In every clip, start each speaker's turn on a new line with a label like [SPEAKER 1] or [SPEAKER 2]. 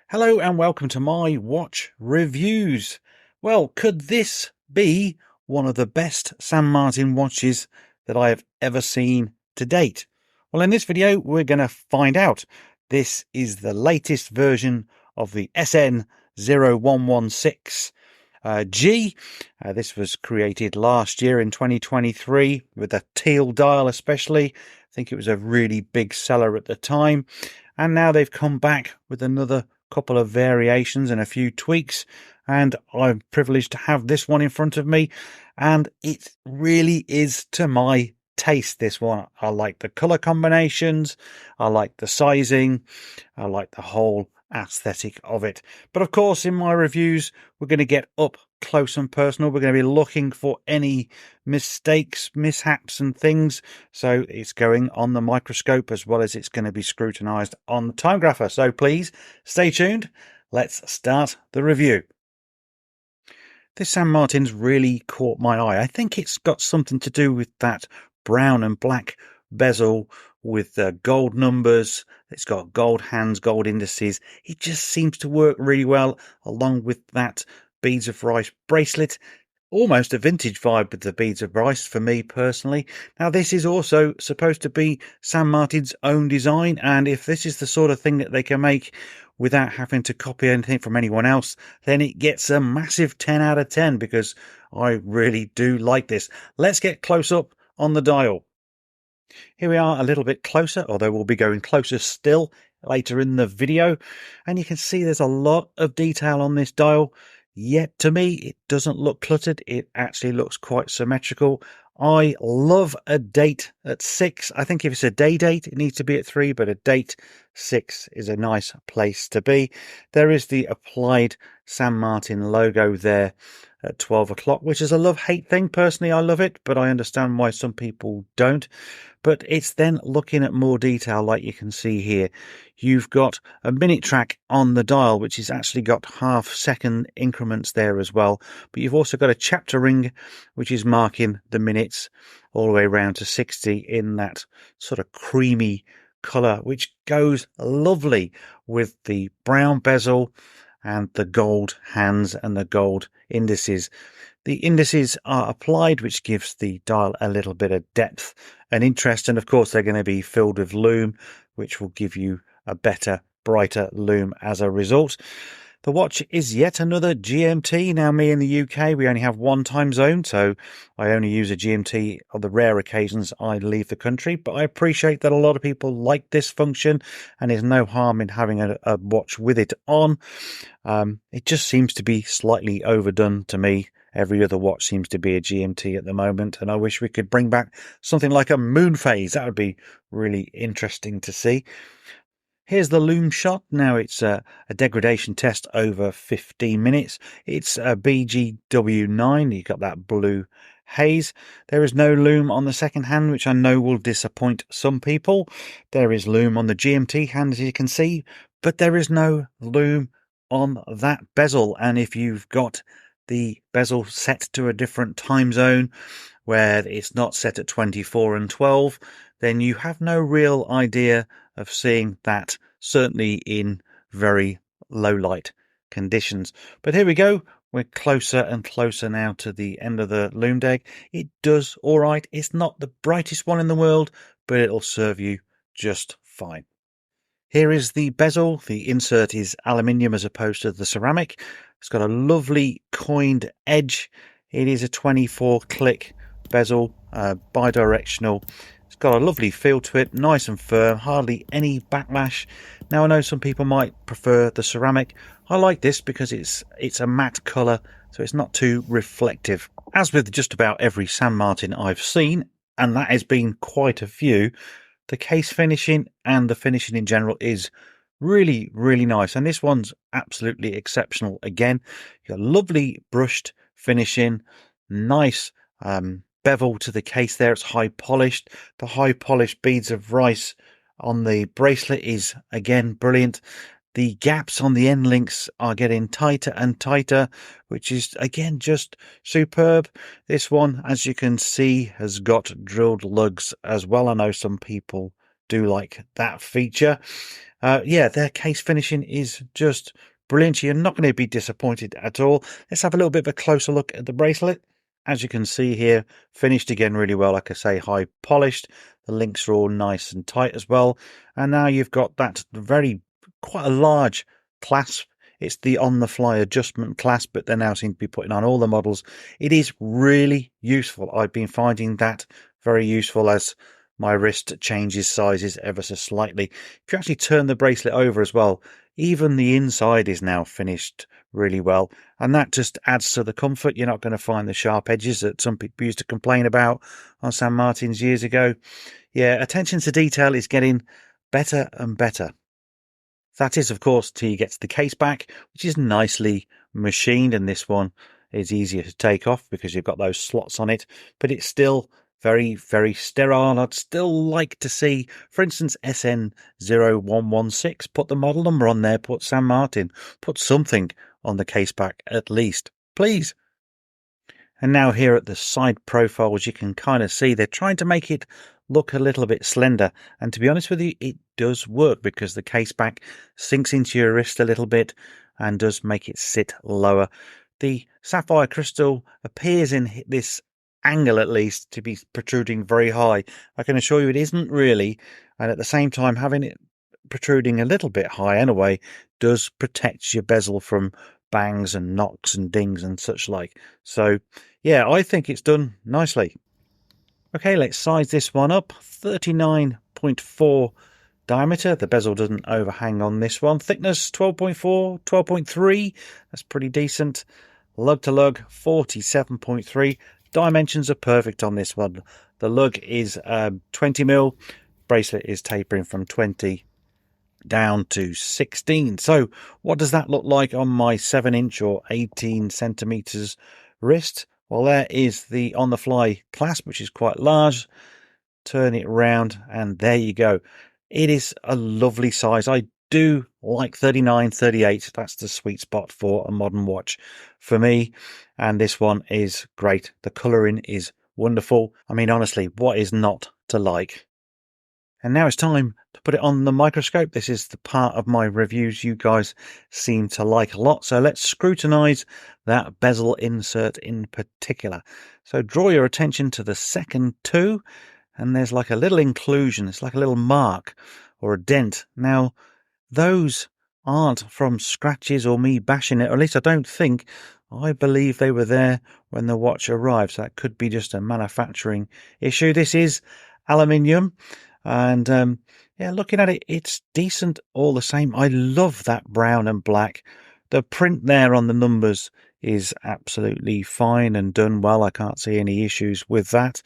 [SPEAKER 1] Hello and welcome to my watch reviews. Well, could this be one of the best San Martin watches that I have ever seen to date? Well, in this video, we're going to find out. This is the latest version of the SN0116-G. This was created last year in 2023 with a teal dial especially. I think it was a really big seller at the time. And now they've come back with another couple of variations and a few tweaks, and I'm privileged to have this one in front of me, and it really is to my taste. This one, I like the color combinations, I like the sizing, I like the whole aesthetic of it. But of course, in my reviews, we're going to get up close and personal. We're going to be looking for any mistakes, mishaps and things. So it's going on the microscope as well as it's going to be scrutinized on the Timegrapher. So please stay tuned. Let's start the review. This San Martin's really caught my eye. I think it's got something to do with that brown and black bezel with gold numbers. It's got gold hands, gold indices. It just seems to work really well along with that beads of rice bracelet. Almost a vintage vibe with the beads of rice for me personally. Now this is also supposed to be San Martin's own design, and if this is the sort of thing that they can make without having to copy anything from anyone else, then it gets a massive 10 out of 10 because I really do like this. Let's get close up on the dial. Here we are a little bit closer, although we'll be going closer still later in the video, and you can see there's a lot of detail on this dial. Yet to me, it doesn't look cluttered. It actually looks quite symmetrical. I love a date at 6. I think if it's a day date, it needs to be at 3, but a date 6 is a nice place to be. There is the applied San Martin logo there at 12 o'clock, which is a love-hate thing. Personally, I love it, but I understand why some people don't. But it's then looking at more detail like you can see here. You've got a minute track on the dial, which has actually got half-second increments there as well. But you've also got a chapter ring, which is marking the minutes all the way around to 60 in that sort of creamy colour, which goes lovely with the brown bezel and the gold hands and the gold indices. The indices are applied, which gives the dial a little bit of depth and interest. And of course, they're going to be filled with lume, which will give you a better, brighter lume as a result. The watch is yet another GMT. Now, me in the UK, we only have one time zone, so I only use a GMT on the rare occasions I leave the country. But I appreciate that a lot of people like this function, and there's no harm in having a watch with it on. It just seems to be slightly overdone to me. Every other watch seems to be a GMT at the moment, and I wish we could bring back something like a moon phase. That would be really interesting to see. Here's the lume shot. Now it's a degradation test over 15 minutes. It's a BGW9. You've got that blue haze. There is no lume on the second hand, which I know will disappoint some people. There is lume on the GMT hand, as you can see, but there is no lume on that bezel. And if you've got the bezel set to a different time zone where it's not set at 24 and 12, then you have no real idea of seeing that, certainly in very low light conditions. But here we go. We're closer and closer now to the end of the lume deg. It does all right. It's not the brightest one in the world, but it'll serve you just fine. Here is the bezel. The insert is aluminium as opposed to the ceramic. It's got a lovely coined edge. It is a 24-click bezel, bidirectional. It's got a lovely feel to it, nice and firm, hardly any backlash. Now, I know some people might prefer the ceramic. I like this because it's a matte colour, so it's not too reflective. As with just about every San Martin I've seen, and that has been quite a few, the case finishing and the finishing in general is really, really nice. And this one's absolutely exceptional. Again, you've got lovely brushed finishing, nice bevel to the case there. It's high polished. The high polished beads of rice on the bracelet is again brilliant. The gaps on the end links are getting tighter and tighter, which is again just superb. This one, as you can see, has got drilled lugs as well. I know some people do like that feature. Yeah, their case finishing is just brilliant. You're not going to be disappointed at all. Let's have a little bit of a closer look at the bracelet. As you can see here, finished again really well. Like I say, high polished. The links are all nice and tight as well. And now you've got that quite a large clasp. It's the on-the-fly adjustment clasp, but they now seem to be putting on all the models. It is really useful. I've been finding that very useful as my wrist changes sizes ever so slightly. If you actually turn the bracelet over as well, even the inside is now finished really well, and that just adds to the comfort. You're not going to find the sharp edges that some people used to complain about on San Martin's years ago. Yeah, attention to detail is getting better and better. That is, of course, till you get to the case back, which is nicely machined, and this one is easier to take off because you've got those slots on it, but it's still very, very sterile. I'd still like to see, for instance, SN0116, put the model number on there, put San Martin, put something on the case back at least, please. And now here at the side profiles, you can kind of see they're trying to make it look a little bit slender. And to be honest with you, it does work because the case back sinks into your wrist a little bit and does make it sit lower. The sapphire crystal appears in this angle, at least, to be protruding very high. I can assure you it isn't really. And at the same time, having it protruding a little bit high anyway does protect your bezel from bangs and knocks and dings and such like. So yeah, I think it's done nicely. Okay, let's size this one up. 39.4 diameter. The bezel doesn't overhang on this one. Thickness 12.4, 12.3. That's pretty decent. Lug to lug 47.3. Dimensions are perfect on this one. The lug is 20mm. Bracelet is tapering from 20 down to 16. So what does that look like on my 7-inch or 18 centimeters wrist? Well, there is the on the fly clasp, which is quite large. Turn it round and there you go. It is a lovely size. I do like 39, 38. That's the sweet spot for a modern watch for me. And this one is great. The colouring is wonderful. I mean, honestly, what is not to like? And now it's time to put it on the microscope. This is the part of my reviews you guys seem to like a lot. So let's scrutinize that bezel insert in particular. So draw your attention to the second two, and there's like a little inclusion. It's like a little mark or a dent. Now, those aren't from scratches or me bashing it, or at least I don't think. I believe they were there when the watch arrived. So that could be just a manufacturing issue. This is aluminium. And yeah, looking at it, it's decent all the same. I love that brown and black. The print there on the numbers is absolutely fine and done well. I can't see any issues with that.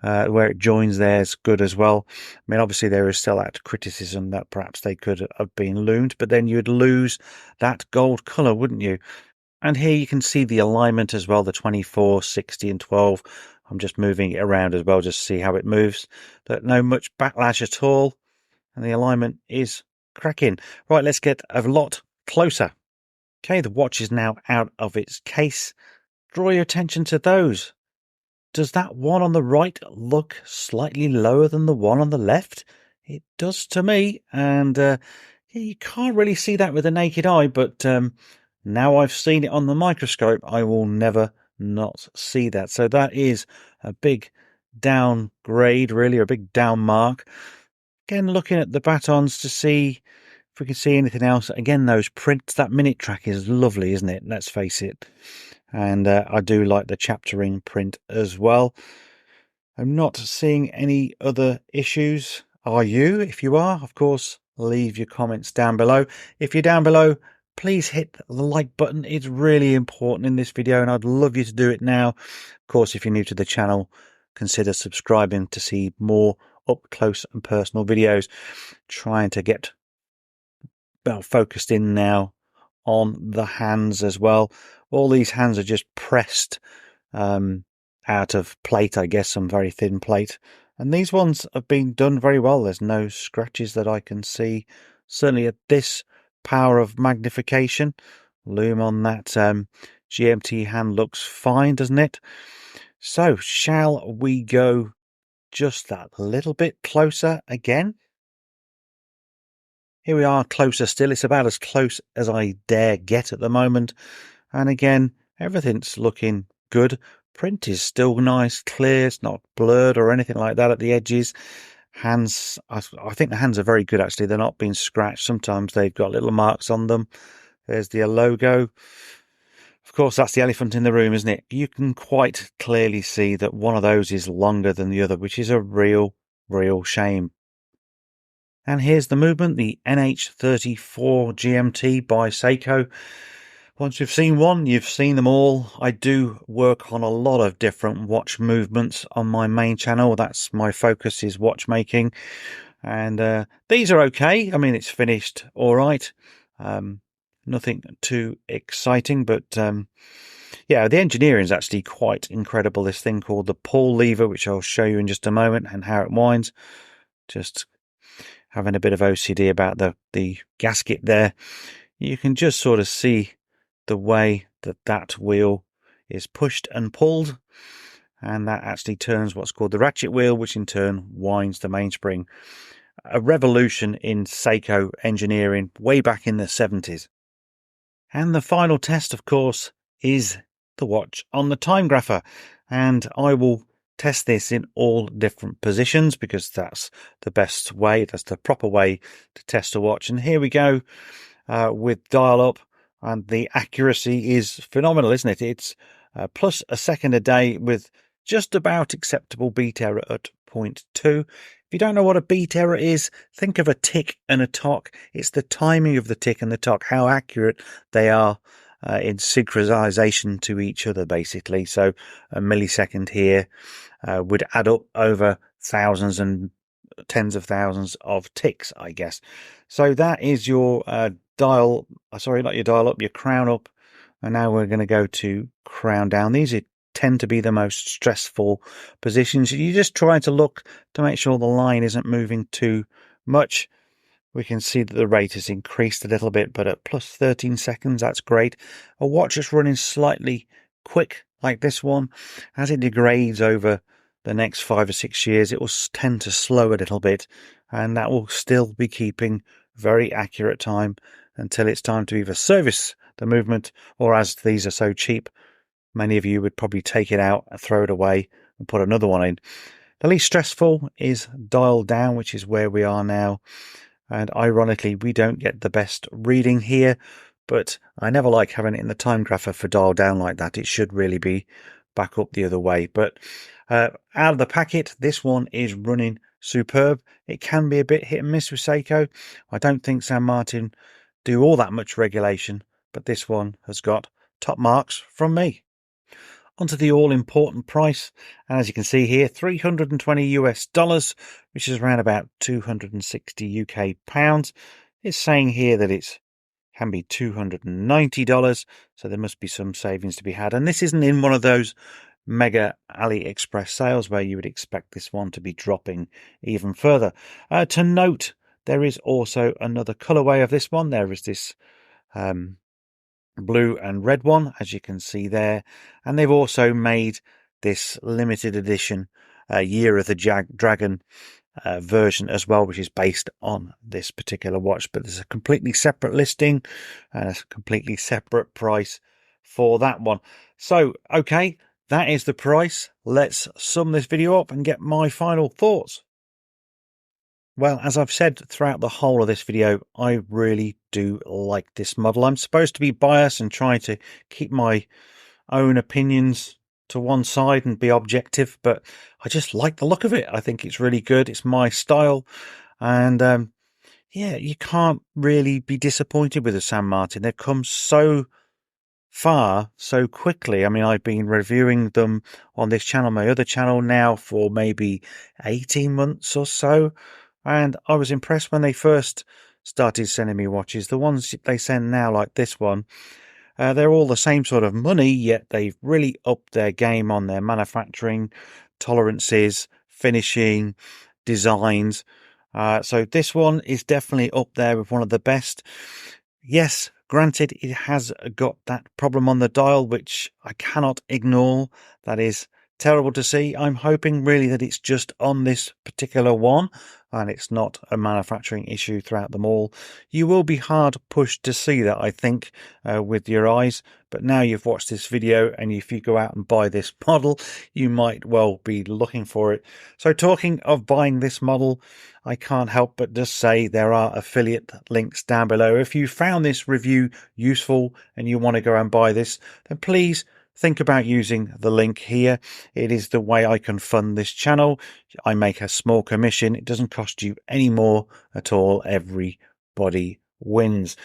[SPEAKER 1] Where it joins there is good as well. I mean, obviously there is still that criticism that perhaps they could have been loomed, but then you'd lose that gold colour, wouldn't you? And here you can see the alignment as well, the 24, 60 and 12. I'm just moving it around as well, just to see how it moves. But no much backlash at all. And the alignment is cracking. Right, let's get a lot closer. Okay, the watch is now out of its case. Draw your attention to those. Does that one on the right look slightly lower than the one on the left? It does to me. And you can't really see that with the naked eye, but now I've seen it on the microscope, I will never not see that. So that is a big downgrade, really, or a big down mark. Again, looking at the batons to see if we can see anything else. Again, those prints, that minute track is lovely, isn't it? Let's face it. And I do like the chaptering print as well. I'm not seeing any other issues. Are you? If you are, of course, leave your comments down below. If you're down below, please hit the like button. It's really important in this video, and I'd love you to do it now. Of course, if you're new to the channel, consider subscribing to see more up close and personal videos. Trying to get focused in now on the hands as well. All these hands are just pressed out of plate, I guess, some very thin plate. And these ones have been done very well. There's no scratches that I can see. Certainly at this power of magnification. Lume on that GMT hand looks fine, doesn't it? So shall we go just that little bit closer again? here we are closer still. It's about as close as I dare get at the moment. And again, everything's looking good. Print is still nice, clear. It's not blurred or anything like that at the edges. Hands, I think the hands are very good actually. They're not being scratched. Sometimes they've got little marks on them. There's the logo. Of course, that's the elephant in the room, isn't it? You can quite clearly see that one of those is longer than the other, which is a real shame. And here's the movement, the NH34 GMT by Seiko. Once you've seen one, you've seen them all. I do work on a lot of different watch movements on my main channel. That's my focus, is watchmaking. And these are okay. I mean, it's finished all right. Nothing too exciting, but yeah, the engineering is actually quite incredible. This thing called the pull lever, which I'll show you in just a moment, and how it winds. Just having a bit of OCD about the gasket there. You can just sort of see the way that wheel is pushed and pulled, and that actually turns what's called the ratchet wheel, which in turn winds the mainspring. A revolution in Seiko engineering way back in the 70s. And the final test, of course, is the watch on the Timegrapher, and I will test this in all different positions because that's the best way, that's the proper way to test a watch. And here we go with dial up, and the accuracy is phenomenal, isn't it? It's plus a second a day with just about acceptable beat error at 0.2. If you don't know what a beat error is, think of a tick and a tock. It's the timing of the tick and the tock, how accurate they are in synchronization to each other, basically. So a millisecond here would add up over thousands and tens of thousands of ticks, I guess. So that is your dial, sorry, not your dial up, your crown up. And now we're going to go to crown down. These tend to be the most stressful positions. You're just trying to look to make sure the line isn't moving too much. We can see that the rate has increased a little bit, but at plus 13 seconds, that's great. A watch that's running slightly quick like this one, as it degrades over the next 5 or 6 years, it will tend to slow a little bit, and that will still be keeping very accurate time until it's time to either service the movement, or as these are so cheap, many of you would probably take it out, throw it away, and put another one in. The least stressful is dial down, which is where we are now. And ironically, we don't get the best reading here, but I never like having it in the Timegrapher for dial down like that. It should really be back up the other way. But out of the packet, this one is running superb. It can be a bit hit and miss with Seiko. I don't think San Martin do all that much regulation, but this one has got top marks from me. Onto the all-important price, and as you can see here, $320 US, which is around about 260 UK pounds. It's saying here that it can be $290, so there must be some savings to be had. And this isn't in one of those mega AliExpress sales where you would expect this one to be dropping even further. To note, there is also another colorway of this one. There is this blue and red one, as you can see there, and they've also made this limited edition Year of the Dragon version as well, which is based on this particular watch, but there's a completely separate listing and a completely separate price for that one. So okay, that is the price. Let's sum this video up and get my final thoughts. Well, as I've said throughout the whole of this video, I really do like this model. I'm supposed to be biased and try to keep my own opinions to one side and be objective, but I just like the look of it. I think it's really good. It's my style. And yeah, you can't really be disappointed with the San Martin. They've come so far so quickly. I mean, I've been reviewing them on this channel, my other channel, now for maybe 18 months or so. And I was impressed when they first started sending me watches. The ones they send now, like this one, they're all the same sort of money, yet they've really upped their game on their manufacturing, tolerances, finishing, designs. So this one is definitely up there with one of the best. Yes, granted, it has got that problem on the dial, which I cannot ignore. That is terrible to see. I'm hoping really that it's just on this particular one and it's not a manufacturing issue throughout them all. You will be hard pushed to see that, I think, with your eyes. But now you've watched this video, and if you go out and buy this model, you might well be looking for it. So talking of buying this model, I can't help but just say there are affiliate links down below. If you found this review useful and you want to go and buy this, then please think about using the link here. It is the way I can fund this channel. I make a small commission. It doesn't cost you any more at all. Everybody wins.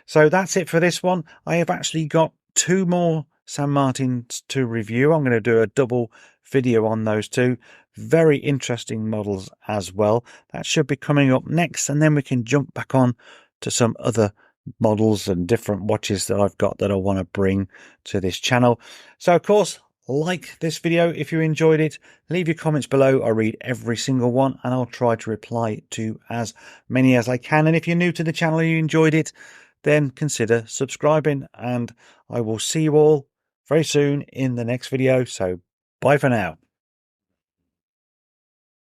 [SPEAKER 1] So that's it for this one. I have actually got 2 more San Martins to review. I'm going to do a double video on those 2. Very interesting models as well. That should be coming up next, and then we can jump back on to some other models and different watches that I've got that I want to bring to this channel. So of course, like this video if you enjoyed it. Leave your comments below. I read every single one, and I'll try to reply to as many as I can. And if you're new to the channel and you enjoyed it, then consider subscribing, and I will see you all very soon in the next video. So bye for now.